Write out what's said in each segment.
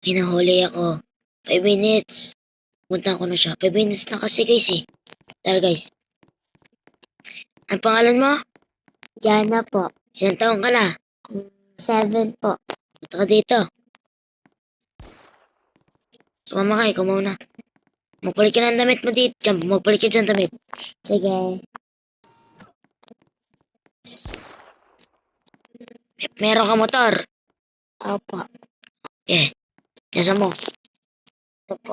Hinahuli ako. 5 minutes. Punta ko na siya. 5 minutes na kasi guys eh. Tara guys. Ang pangalan mo? Jana po. Ilang taong ka na? 7 po. Punta ka dito. Sumama ka, ikaw muna. Magpalit ka ng damit mo dito. Magpalit ka dyan damit. Sige. Meron ka motor. Opo. Nasa mo. Ito po.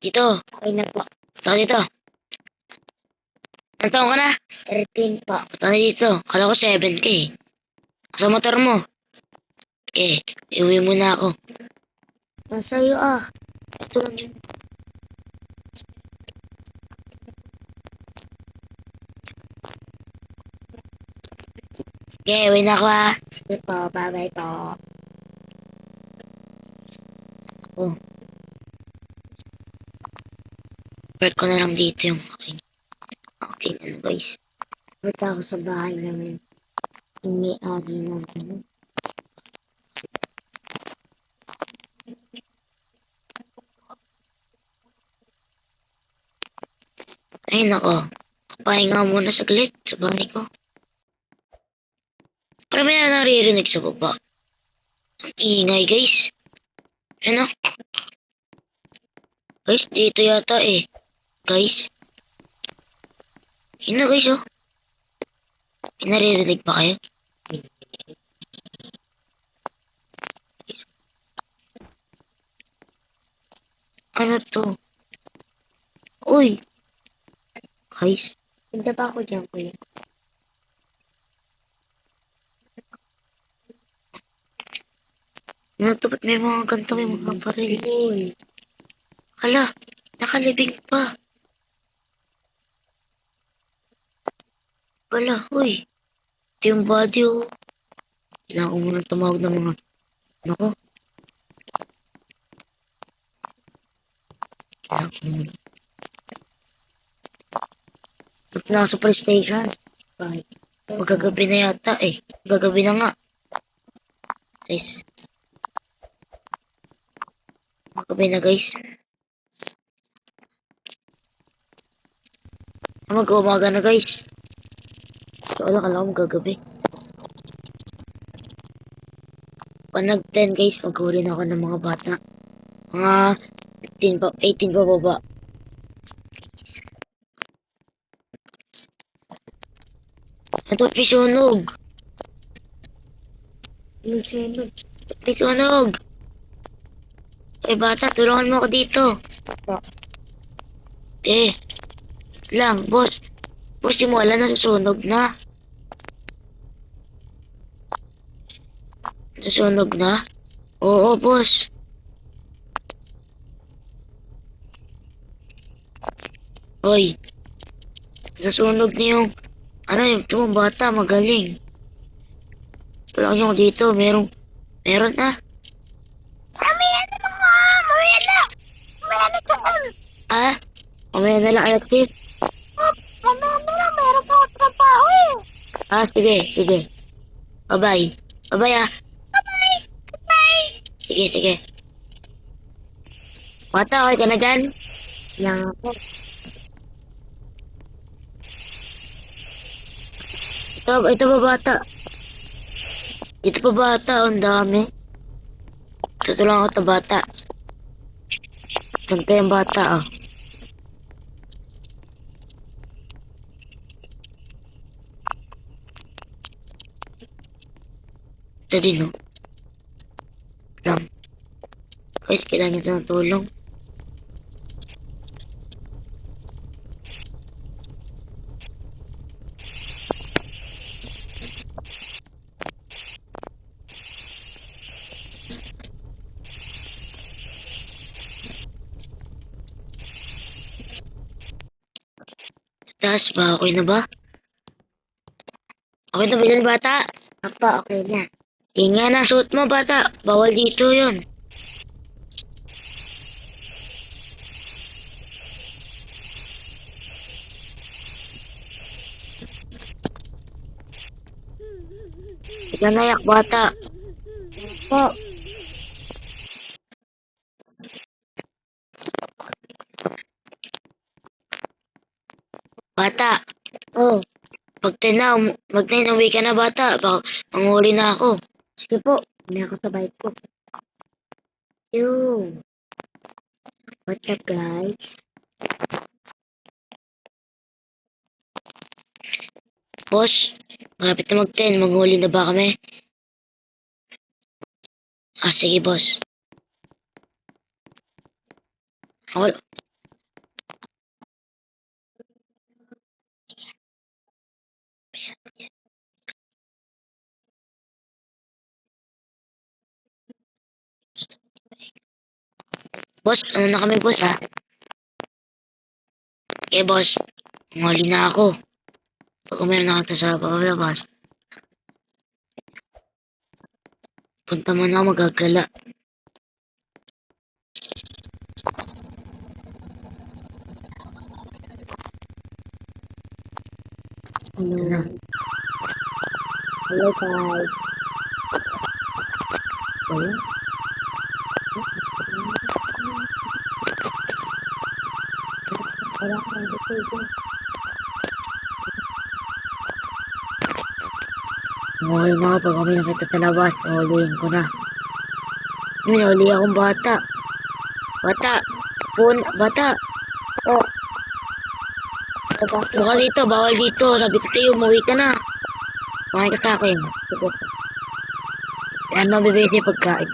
Dito. Okay na po. Punta ka dito. Ilang taong ka na? 13 po. Punta ka dito. Kala ko 7 ka eh. Sa motor mo. Iuwi muna ako. Nasa'yo ah. Ito lang yun. Uwi na ako ah. Sige po. Bye-bye po. Park ko na lang dito yung aking ano guys. Punta ako sa bahay namin. May-ari namin. Ay nako. Pahinga muna saglit sa bahay ko. Para may na naririnig sa baba. Ang ingay guys. Ano? Guys, dito yata eh. Guys. Yun na guys oh. May naririnig pa kayo? Ano to? Uy! Guys, Punta pa ako dyan, kuya. ano to? Ba't may mga ganito, may mga baril? Uy. Hala, nakalibing pa. Wala, uy. Ito yung body oh. Kailangan ko muna tumawag ng mga... Nako. Kailangan ko muna. Ba't nasa police station? Bye. Magagabi na yata eh. Magagabi na nga. Guys. Magagabi na guys. Mag-umaga na guys. So, alam ko magagabi. Pag nag-10 guys, mag-uri na ako ng mga bata. Mga 18 pa baba. Ito, pisunog. Lusunod. Pisunog. Ay bata, tulungan mo ako dito. Po. Wait lang, boss. Boss, yung wala na susunog na. Susunog na? Oo, boss. Hoy. Susunog na yung... Ano yung tumong bata, magaling. Tulungan nyo ako dito, meron na. Mamaya na mga, mamaya na. Mamaya na doon. Ah? Mamaya na lang elective. Mamaya na lang, meron pa ako trabaho eh. Ah, sige. Bye-bye. Bye-bye ah. Bye. Sige. Bata, okay ka na dyan? Lang ako. Ito pa bata. Ito pa bata, ang dami. Tutulungan ko ito bata. Ganda yung bata ah. Ito din oh. Lang. Guys, kailangan ito ng tulong. Taas ba? Okay na ba? Okay na ba yan, bata? Apa, okay na. Tingnan na, suot mo, bata. Bawal dito yun. Ikaw nayak, bata. Po. Bata, Oh, mag-10 uwi ka na bata. Baka manghuli na ako. sige po. Hindi ako sa bike ko. Yo. What's up, guys? Boss, malapit na mag-10. Manghuli na ba kami? Ah, sige boss. Ako, boss, ano na kami boss ha? Okay boss, manghuli na ako. Pag uminom na kita sa pakalabas, punta mo na ako magagala. Hello. Ano? Hello, guys. Hello? Wala ka nang dito. Manghuli na ako pag uminom kita sa labas. Nahuliin ko na. May nahuli akong bata. Bata, bata. Oh. Bakit? Baka dito, bawal dito. Sabi ko tayo, umuwi ka na. Kumain ka sa akin. Sige. Yan ang bibigay niya pagkain.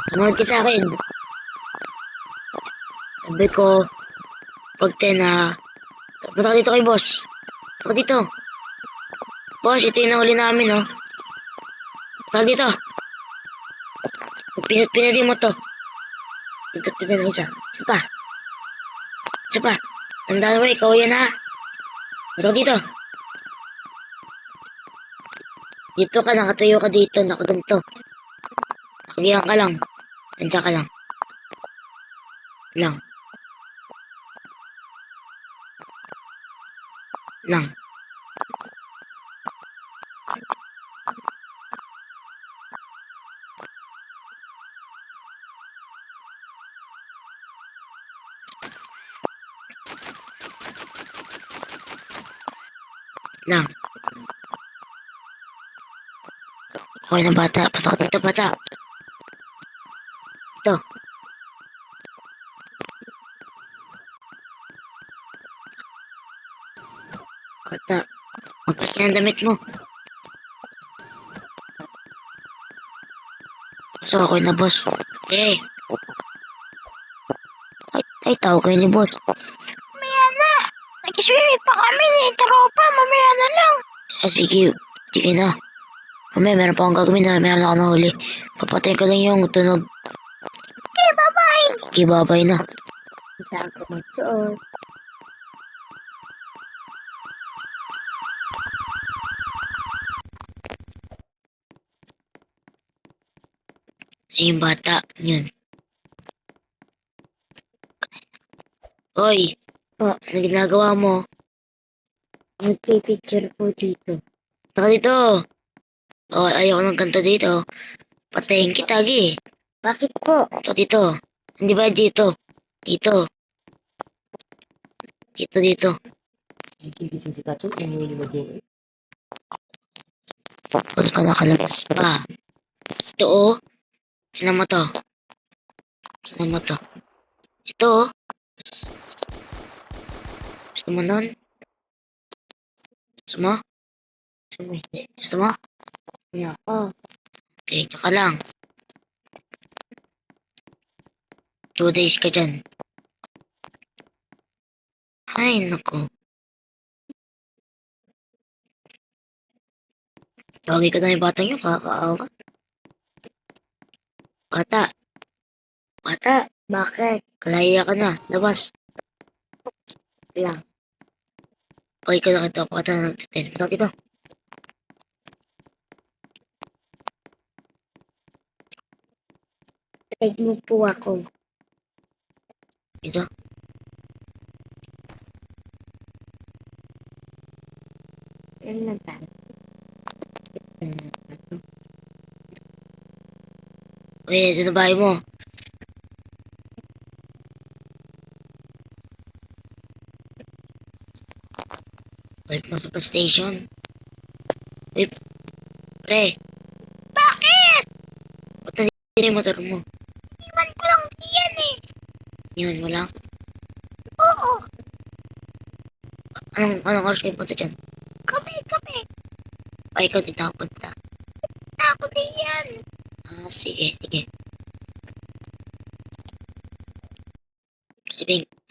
Sumunod ka sa akin. Sabi ko, pag 10 punta ka dito kay boss. Punta ka dito. Boss, ito yung nahuli namin, oh. Punta ka dito. Pinali mo to. Ito, pinali isa. Isa pa. Isa pa. Tandaan mo, ikaw yan, ha. Punta ka dito. Dito ka, nakatayo ka dito, nakaganto. Nakagiyan ka lang. Nandiyan ka lang. Lang. Lang. Lang. Okay na bata. Punta ka dito, bata. Ito. Bata. Magpasya ang damit mo. So, ako na, boss. Eh. Ay, tawag kayo ni boss. Mamaya na. Nag-swimming pa kami ni tropa. Mamaya na lang. Ah, sige. Sige na. Mamaya, meron pa akong gagawin na. Meron ako nahuli. Papatayin ko lang yung tunog. Okay, bye-bye. Okay, babay na. Saan ko magsuot? Kasi yung bata, yun. Hoy, Oh, ano ginagawa mo? nagpipicture po dito. Taka dito. Oh, ayoko ng kanta dito. Patayin kita, gi. Bakit po? Ito dito. Hindi ba dito? Dito. Dito. Huwag ka nakalabas pa. Ito, oh. Sino mo to? Sino mo to? Ito, oh. Gusto mo nun? Gusto mo? Gusto mo? Yeah. Oh, Okay, tsaka lang. 2 days ka dyan. Ay, naku. Tawagin ko na yung batang yun, kakaawa. Bata. Bata. bakit? Kalaya ka na. Labas. Lang. Okay ko na kita. Bata na nagtitin. Bata dito. Tag mo po ako. Dito. Yan lang tayo. Uy, ito na bahay mo. Nasa station. Uy, pre. Bakit? Ba't nandito yung motor mo? Iwan ko lang yan eh. Iwan mo lang? Oo. Anong oras kayo punta dyan? Kami. Ay, ikaw dito ako punta. Ako din yan. Ah, sige.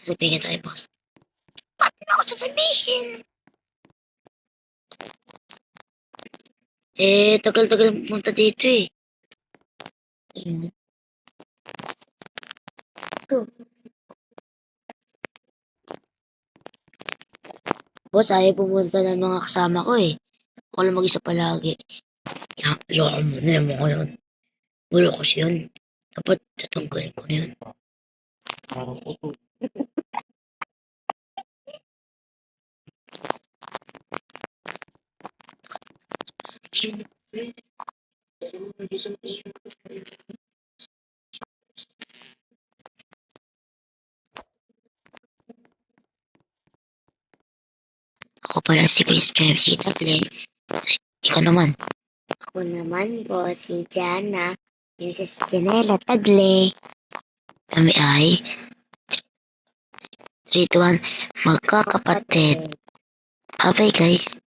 Sabihin tayo, boss. Ba't na ako sasabihin? Tagal-tagal pumunta dito eh. Ayun. Boss, ayaw pumunta ng mga kasama ko eh. Ako lang mag-isa palagi. Loko mo na yung mga yun. Gulo kasi yun. Dapat tatanggalin ko na yun. Ako pala si Prince James si Tagle. Ikaw naman. Ako naman po si Jana, Princess Janela Tagle. Kami ay 3, 2, 1, magkakapatid. Bye guys.